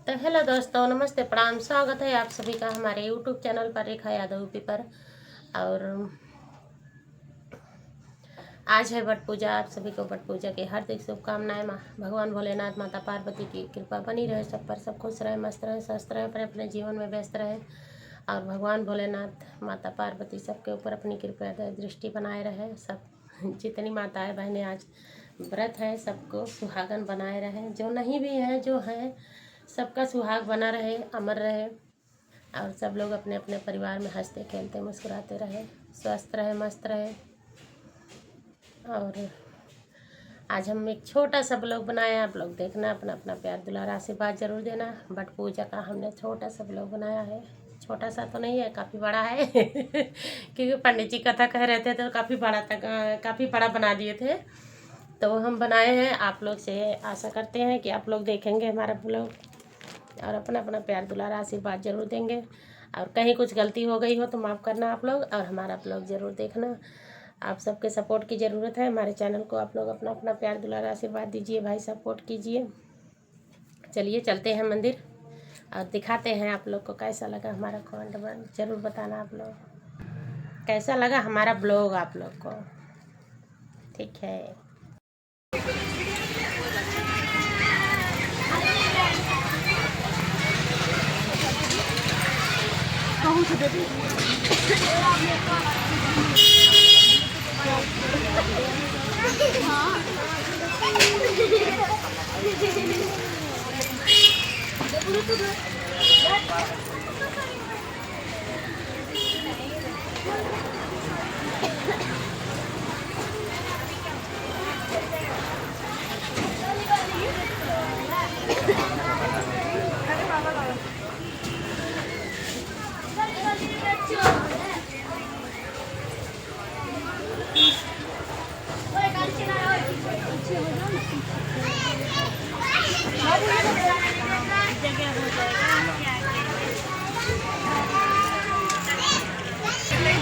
तो हेलो दोस्तों, नमस्ते, प्रणाम, स्वागत है आप सभी का हमारे यूट्यूब चैनल पर रेखा यादव यूपी पर। और आज है वट पूजा। आप सभी को वट पूजा की हार्दिक शुभकामनाएं। भगवान भोलेनाथ, माता पार्वती की कृपा बनी रहे सब पर। सब खुश रहे, मस्त रहे, स्वस्थ रहे, अपने अपने जीवन में व्यस्त रहे। और भगवान भोलेनाथ, माता पार्वती सबके ऊपर अपनी कृपा दृष्टि बनाए रहे। सब जितनी माताएं बहनें आज व्रत है सबको सुहागन बनाए रहे। जो नहीं भी हैं, जो हैं, सबका सुहाग बना रहे, अमर रहे। और सब लोग अपने अपने परिवार में हंसते खेलते मुस्कुराते रहे, स्वस्थ रहे, मस्त रहे। और आज हम एक छोटा सा ब्लॉग बनाया। आप लोग देखना, अपना अपना प्यार दुलार आशीर्वाद जरूर देना। वट पूजा का हमने छोटा सा ब्लॉग बनाया है। छोटा सा तो नहीं है, काफ़ी बड़ा है क्योंकि पंडित जी कथा कह रहे थे तो काफ़ी बड़ा बना दिए थे। तो हम बनाए हैं। आप लोग से आशा करते हैं कि आप लोग देखेंगे हमारा ब्लॉग और अपना अपना प्यार दुलार आशीर्वाद जरूर देंगे। और कहीं कुछ गलती हो गई हो तो माफ़ करना आप लोग, और हमारा ब्लॉग ज़रूर देखना। आप सबके सपोर्ट की ज़रूरत है। हमारे चैनल को आप लोग अपना अपना प्यार दुलार आशीर्वाद दीजिए भाई, सपोर्ट कीजिए। चलिए चलते हैं मंदिर और दिखाते हैं आप लोग को कैसा लगा हमारा कमेंट ज़रूर बताना आप लोग, कैसा लगा हमारा ब्लॉग आप लोग को। ठीक है।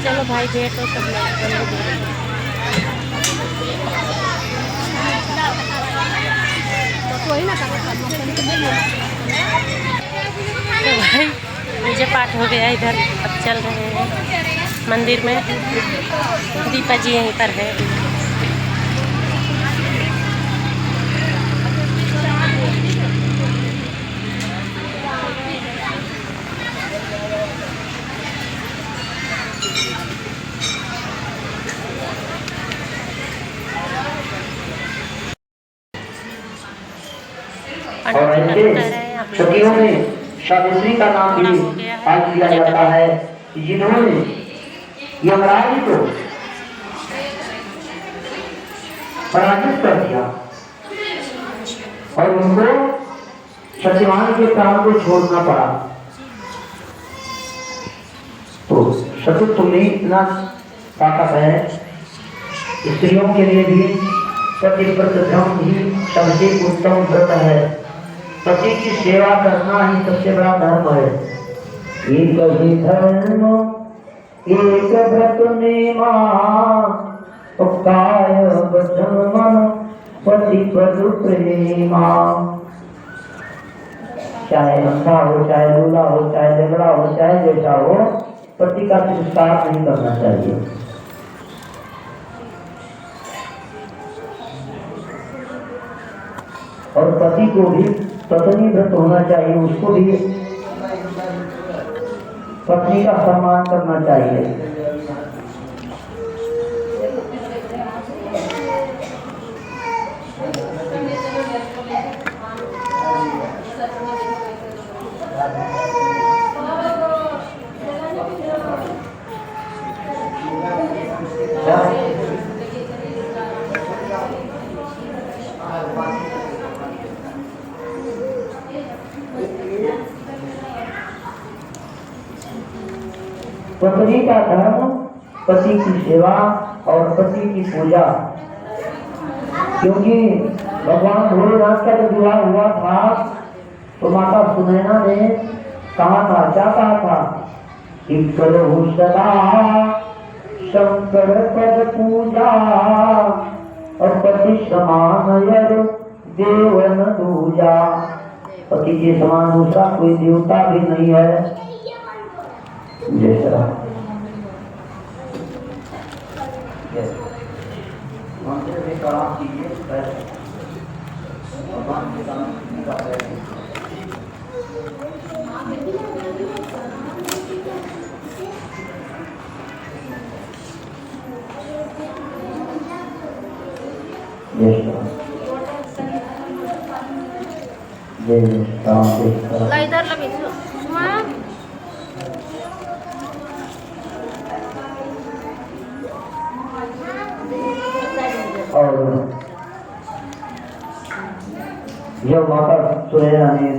चलो भाई, भेंट हो सब तो भाई पूजा पाठ हो गया इधर। अब चल रहे हैं मंदिर में। दीपा जी यहीं पर है। और ऐसे सखियों में सावित्री का नाम भी आज लिया जाता है, जिन्होंने यमराज को पराजित कर दिया और उनको सत्यवान के प्राण को छोड़ना पड़ा। तो सतुत्व में इतना ताकत है। स्त्रियों के लिए भी पतिव्रत धर्म ही सबसे उत्तम व्रत है। पति की सेवा करना ही सबसे बड़ा धर्म है। एक ही धर्म एक व्रत नेमा, काय वचन मन पति पद प्रेमा। चाहे अंधा हो, चाहे लूला हो, चाहे झगड़ा हो, चाहे जैसा हो, पति का तिरस्कार नहीं करना चाहिए। और पति को भी पत्नी व्रत होना चाहिए, उसको भी पत्नी का सम्मान करना चाहिए। पत्नी का धर्म, पति की सेवा और पति की पूजा। क्योंकि भगवान भोलेनाथ का जब विवाह हुआ था तो माता सुनैना ने कहा था, क्या कहा था कि करो सदा शंकर पद पूजा और पति समान यर देवन दूजा। पति के समान दूसरा कोई देवता भी नहीं है। जैसा मंदिर में प्रणाम कीजिए, भगवान के सामने का पैर इधर लगे और जब माता सुनैना ने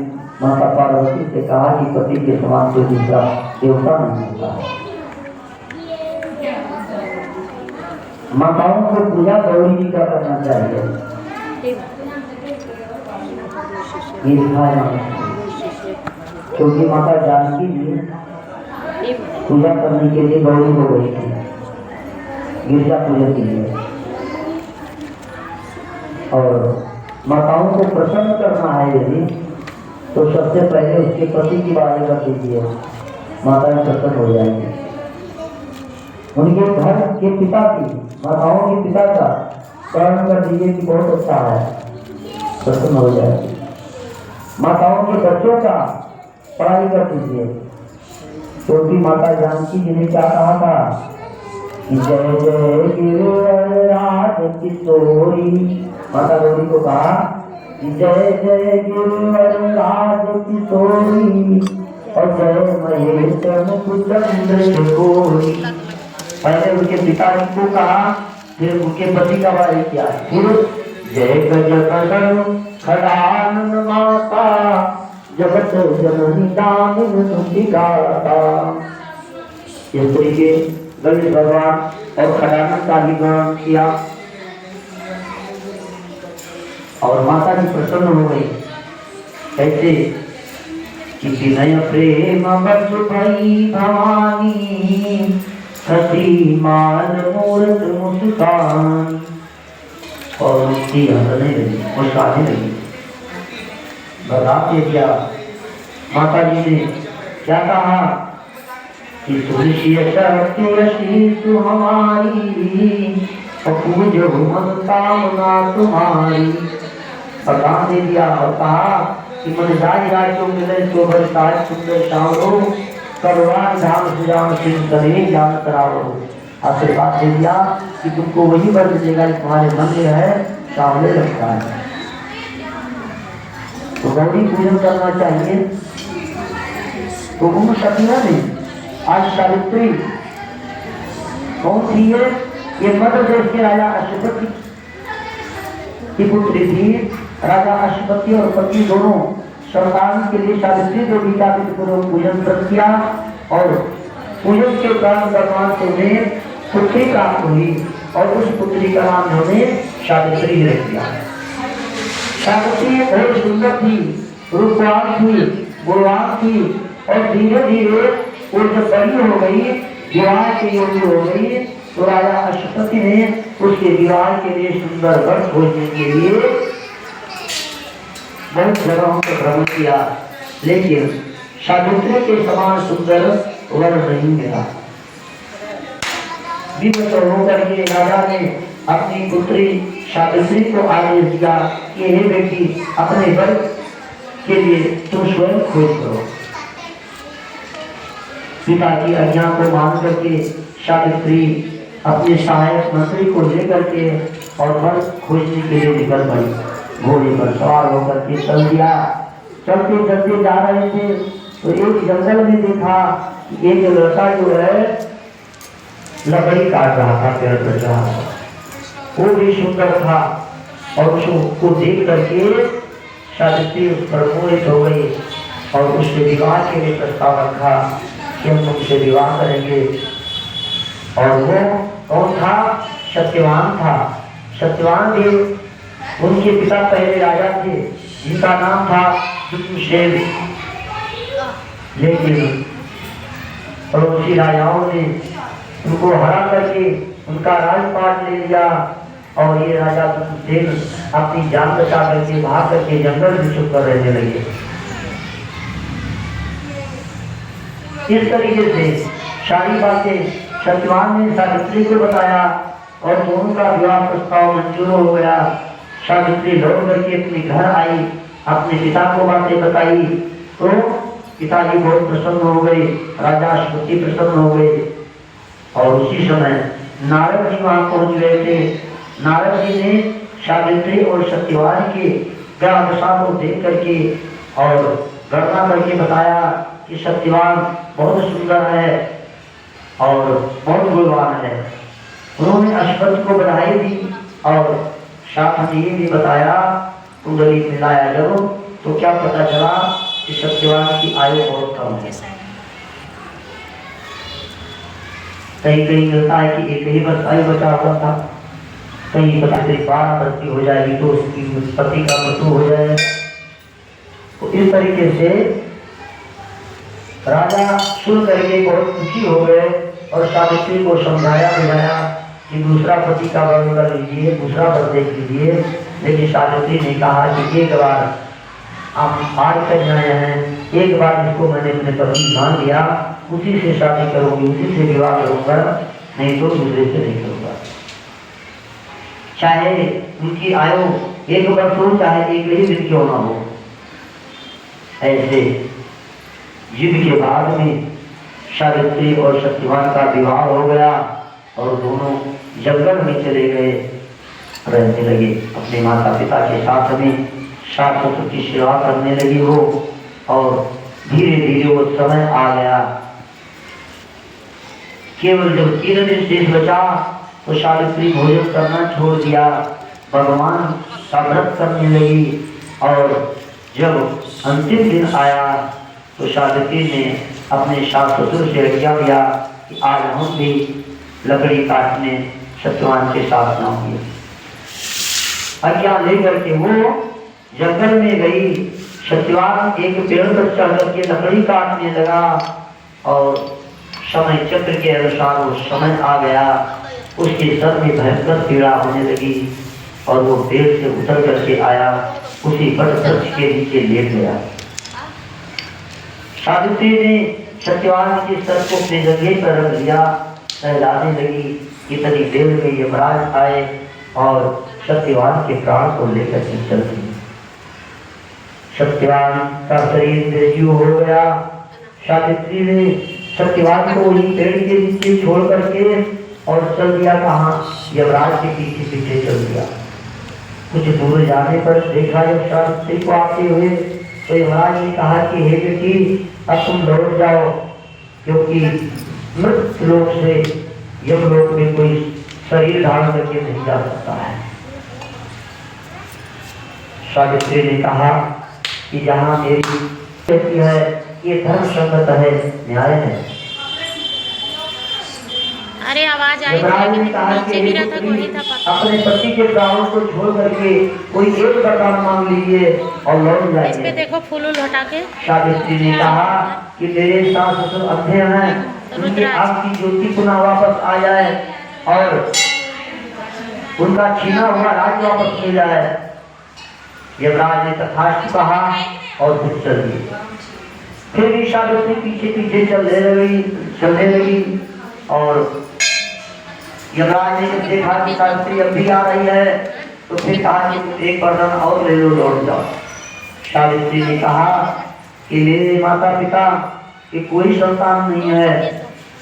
माता पार्वती से कहा कि पति के समान कोई दूसरा देवता नहीं होता है। माताओं को पूजा गौरी जी का करना चाहिए, ये दिखाया क्योंकि माता जानकी जी पूजा करने के लिए गौरी हो गई थी, गिरजा पूजा के लिए। और माताओं को प्रसन्न करना है यदि, तो सबसे पहले उसके पति की बात कर दीजिए, माताएं प्रसन्न हो जाएंगी। उनके घर के पिता की, माताओं के पिता का स्मरण कर दीजिए कि बहुत अच्छा है, प्रसन्न हो जाएगी। माताओं के बच्चों का पढ़ाई कर दीजिए, क्योंकि माता जानकी जी ने क्या कहा था कि जय जय गिरिराज किशोरी, माता गौरी को कहा कि जय जय गिरिराज किशोरी और जय महेश मुकुंद गोरी। पहले उनके पिताजी को कहा, फिर उनके पति का वारी किया, फिर जय गज खड़ानन माता जगत जननी दामिनी दुखिगाता। इस तरीके गणेश भगवान और खड़ानन का भी गान किया और माता जी प्रसन्न हो गई। कैसे कि विनय प्रेम बस भई भवानी सती माल मूर्त मुस्कान। और उसकी हंसने लगी, मुस्काने लगी। बताते क्या माता जी ने क्या कहा कि सुनिश्चित शक्ति हमारी पूजो मन कामना तुम्हारी। प्रदान दे दिया और कहा कि मन जाय राज्यों मिले शोभर साज सुंदर श्यामो करवान धाम सुजान सिंह करे जान करावो। आशीर्वाद दे दिया कि तुमको वही वर मिलेगा तुम्हारे मन में है, सामने रखता है। तो गौरी पूजन करना चाहिए। तो उन सतिया ने आज सावित्री कौन थी ये मध्य देश के राजा अश्वपति की पुत्री थी। राजा अश्वपति और पति दोनों संतान के लिए सावित्री देवी का पूजन व्रत किया और पूजन के कारण भगवान से उन्हें पुत्री प्राप्त हुई और उस पुत्री का नाम उन्होंने सावित्री रख दिया। सावित्री बहुत सुंदर थी, रूपवान थी, गुणवान थी और धीरे धीरे वो जब बड़ी हो गई, विवाह के योग्य हो गई, तो राजा अश्वपति ने उसके विवाह के लिए सुंदर वर खोजने के लिए बहुत जगहों पर भ्रमण किया, लेकिन सावित्री के समान सुंदर वर नहीं मिला। विवश होकर के राजा ने अपनी पुत्री सावित्री को आदेश दिया कि हे बेटी, अपने वर के लिए तुम स्वयं खोज करो। पिता की आज्ञा को मान करके सावित्री अपने सहायक मंत्री को लेकर के और वर खोजने के लिए निकल पड़ी। घोड़े पर सवार होकर के चल दिया। चलते चलते जा रहे थे तो एक जंगल में देखा कि एक लड़का जो है लकड़ी काट रहा था, पेड़ पर चढ़ा, वो भी सुंदर था और उसको देख करके सावित्री उस पर मोहित हो गई और उससे विवाह के लिए प्रस्ताव रखा कि हम उनसे विवाह करेंगे। और वो कौन था? सत्यवान था। सत्यवान देव उनके पिता पहले राजा थे जिनका नाम था विष्णुसेन, लेकिन पड़ोसी राजाओं ने उनको हरा करके उनका राजपाट ले लिया और ये राजा विष्णुसेन अपनी जान बचा करके भाग करके जंगल में छुप कर रहने लगे। इस तरीके से सारी बातें सत्यवान ने सावित्री को बताया और दोनों का विवाह प्रस्ताव मंजूर हो गया। सावित्री लौट करके अपने घर आई, अपने पिता को बातें बताई तो पिताजी बहुत प्रसन्न हो गए, राजा अश्वति प्रसन्न हो गए। और उसी समय नारद जी वहां पहुंच गए थे। नारद जी ने सावित्री और सत्यवान के विवाह दशा को देख करके और गणना करके बताया कि सत्यवान बहुत सुंदर है और बहुत गुणवान है। उन्होंने अश्वत्थ को बधाई दी और साथ में ये भी बताया, कुंडली मिलाया जब तो क्या पता चला कि सत्यवान की आयु बहुत कम है। कहीं कहीं मिलता है कि एक ही वर्ष आयु बचा हुआ था, कहीं पता चली 12 वर्ष की हो जाएगी तो उसकी पति का मृत्यु हो जाए। तो इस तरीके से राजा सुन करके बहुत दुखी हो गए और सावित्री को समझाया बुझाया कि दूसरा पति का वर्ण कर लीजिए, दूसरा वर देख लीजिए। लेकिन सावित्री ने कहा कि एक बार आप आज कर आए हैं, एक बार इसको मैंने अपने पति मान लिया, उसी से शादी करूंगी, उसी से विवाह करूंगा, नहीं तो दूसरे से नहीं करूंगा। चाहे उनकी आयु 1 वर्ष हो, चाहे 1 ही दिन क्यों ना हो। ऐसे युद्ध के बाद में सावित्री और सत्यवान का विवाह हो गया और दोनों जंगल में चले गए, रहने लगे अपने माता पिता के साथ में, सास ससुर की सेवा करने लगी वो। और धीरे धीरे वो समय आ गया, केवल जब 3 दिन शेष बचा तो सावित्री भोजन करना छोड़ दिया, भगवान का व्रत करने लगी। और जब अंतिम दिन आया तो सावित्री ने अपने सास ससुर से आज्ञा लिया कि आज हम भी लकड़ी काटने सत्यवान के साथ जाऊंगे। आज्ञा लेकर के वो जंगल में गई। सत्यवान एक पेड़ पर चढ़ करके लकड़ी काटने लगा और समय चक्र के अनुसार वो समय आ गया, उसके सर में भयंकर पीड़ा होने लगी और वो पेड़ से उतर करके आया, उसी वट वृक्ष के नीचे लेट गया। सावित्री ने सत्यवान के सर को अपने जगह पर रख लिया, सहलाने लगी। इतनी देर में यमराज आए और सत्यवान के प्राण को लेकर के चल दिए। सत्यवान का शरीर निर्जीव हो गया। सावित्री ने सत्यवान को वही पेड़ के नीचे छोड़ करके और चल दिया कहाँ, यमराज के पीछे पीछे चल दिया। कुछ दूर जाने पर देखा जब सावित्री को आते हुए तो यमराज ने कहा कि हे बेटी, अब तुम लौट जाओ, क्योंकि मृत लोक से यमलोक में कोई शरीर धारण करके नहीं जा सकता है। सावित्री ने कहा कि जहाँ मेरी कहती है ये धर्म संगत है, न्याय है। अरे आवाज आई थी, नीचे गिरा था, कोई था पता। अपने पति के प्राणों को छोड़ करके कोई एक वरदान मांग लीजिए और लौट जाइए। इस पे देखो फूल हटा के। सावित्री ने कहा कि मेरे सास ससुर अंधे हैं, उनकी आपकी ज्योति पुनः वापस आ जाए और उनका छीना हुआ राज वापस मिल जाए। यमराज ने तथास्तु कहा और फिर चल दिए। फिर भी सावित्री पीछे पीछे चलने लगी और यमराज ने जब देखा कि सावित्री अब भी आ रही है तो फिर कहा कि एक वरदान और ले लो, लौट जाओ। सावित्री ने कहा कि मेरे माता पिता की कोई संतान नहीं है,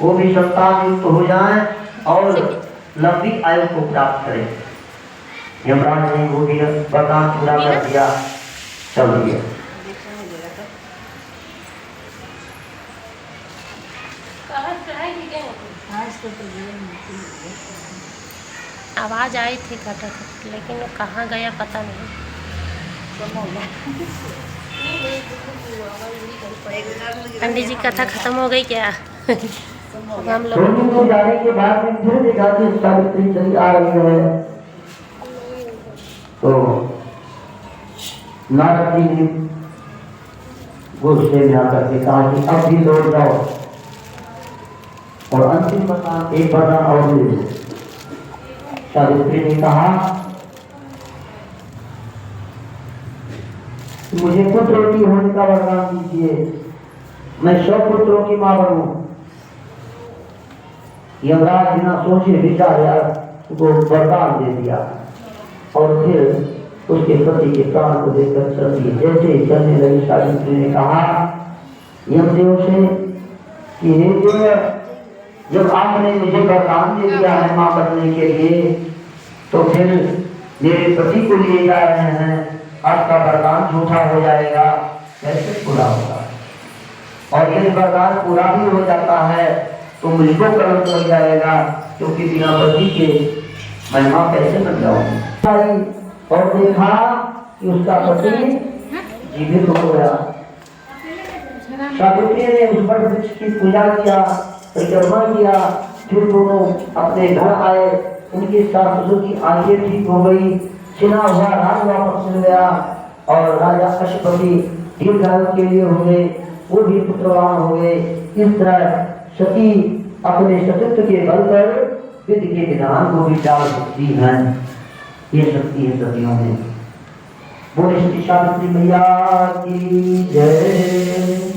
वो भी संतान युक्त हो जाएं और लंबी आयु को प्राप्त करें। यमराज ने वो भी वरदान पूरा कर दिया, चल दिया। आवाज आई थी खटक, लेकिन वो कहाँ गया पता नहीं। पंडित जी कथा खत्म हो गई क्या? अब हम लोग जाने के बाद में फिर देखा कि सावित्री चली आ रही है तो नारद जी ने गुस्से में आकर के कहा कि अब भी लौट जाओ और अंतिम वरदान एक वरदान और दे दो। सावित्री ने कहा मुझे पुत्र रोटी होने का वरदान दीजिए। मैं 100 पुत्रों की माँ बनूं। यमराज बिना सोचे विचारे उसको वरदान दे दिया और फिर उसके पति के प्राण को देकर चल दिए। जैसे ही चलने लगी सावित्री ने कहा यमदेव से कि हे देव, जब आपने मुझे वरदान दे दिया है माँ बनने के लिए, तो फिर मेरे पति को लिए जा रहे हैं, आपका वरदान झूठा हो जाएगा, कैसे पूरा होगा? और यदि वरदान पूरा भी हो जाता है तो मुझको कलंक लग जाएगा, क्योंकि बिना पति के मैं माँ कैसे बन जाऊंगी? और देखा कि उसका पति जीवित हो गया। सावित्री ने उस वट वृक्ष की पूजा किया, परिक्रमा किया, फिर दोनों अपने घर आए। उनकी सास ससुर की आंखें ठीक हो गई, छिना हुआ राज वापस मिल गया और राजा अश्वपति दीर्घायु के लिए हो गए, वो भी पुत्रवान हो गए। इस तरह सती अपने सतीत्व के बल पर विधि के विधान को भी टाल सकती है। ये शक्ति है सतियों में। बोले सती सावित्री मैया की जय।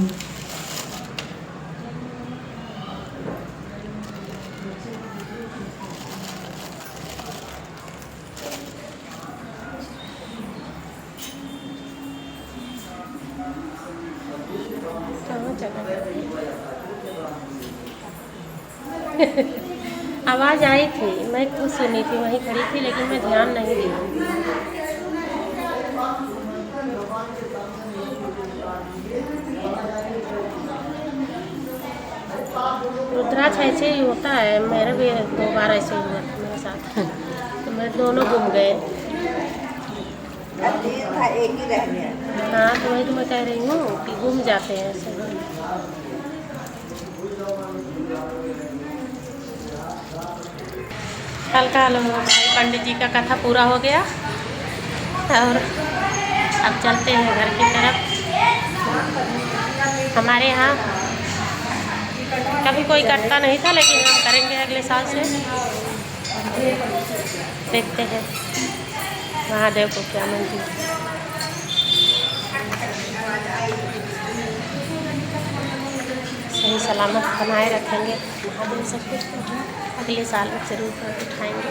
आवाज़ आई थी, मैं खुद सुनी थी, वहीं खड़ी थी, लेकिन मैं ध्यान नहीं दी। रुद्राक्ष ऐसे ही होता है, मेरे भी 2 बार ऐसे हुआ था मेरे साथ। तो मैं दोनों गुम गए। एक ही रह गया। हाँ, तो वही तो मैं कह रही हूँ कि गुम जाते हैं ऐसे। कल का भाई पंडित जी का कथा पूरा हो गया और अब चलते हैं घर की तरफ। हमारे यहाँ कभी कोई करता नहीं था, लेकिन हम करेंगे अगले साल से। देखते हैं महादेव को क्या मंजूर। सही सलामत बनाए रखेंगे महादेव सब कुछ। अगले साल जरूर कर उठाएंगे।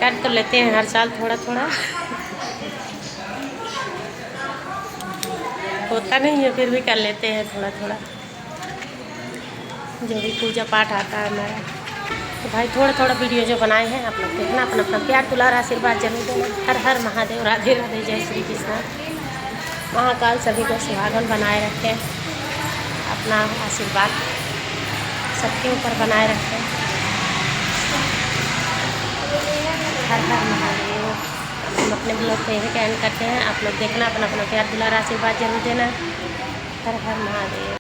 कर तो लेते हैं हर साल थोड़ा थोड़ा, होता नहीं है फिर भी कर लेते हैं थोड़ा थोड़ा, जो भी पूजा पाठ आता है हमारा। तो भाई थोड़ा थोड़ा वीडियो जो बनाए हैं आप लोग देखना, अपना अपना प्यार दुलार आशीर्वाद जरूर देना। हर हर महादेव, राधे राधे, जय श्री कृष्ण। महाकाल सभी को सुहागन बनाए रखें, अपना आशीर्वाद सबके ऊपर बनाए रखें। हर हर महादेव। हम अपने ब्लॉग को यहीं का एंड करते हैं। आप लोग देखना, अपना अपना प्यार दुलार आशीर्वाद जरूर देना। हर हर महादेव।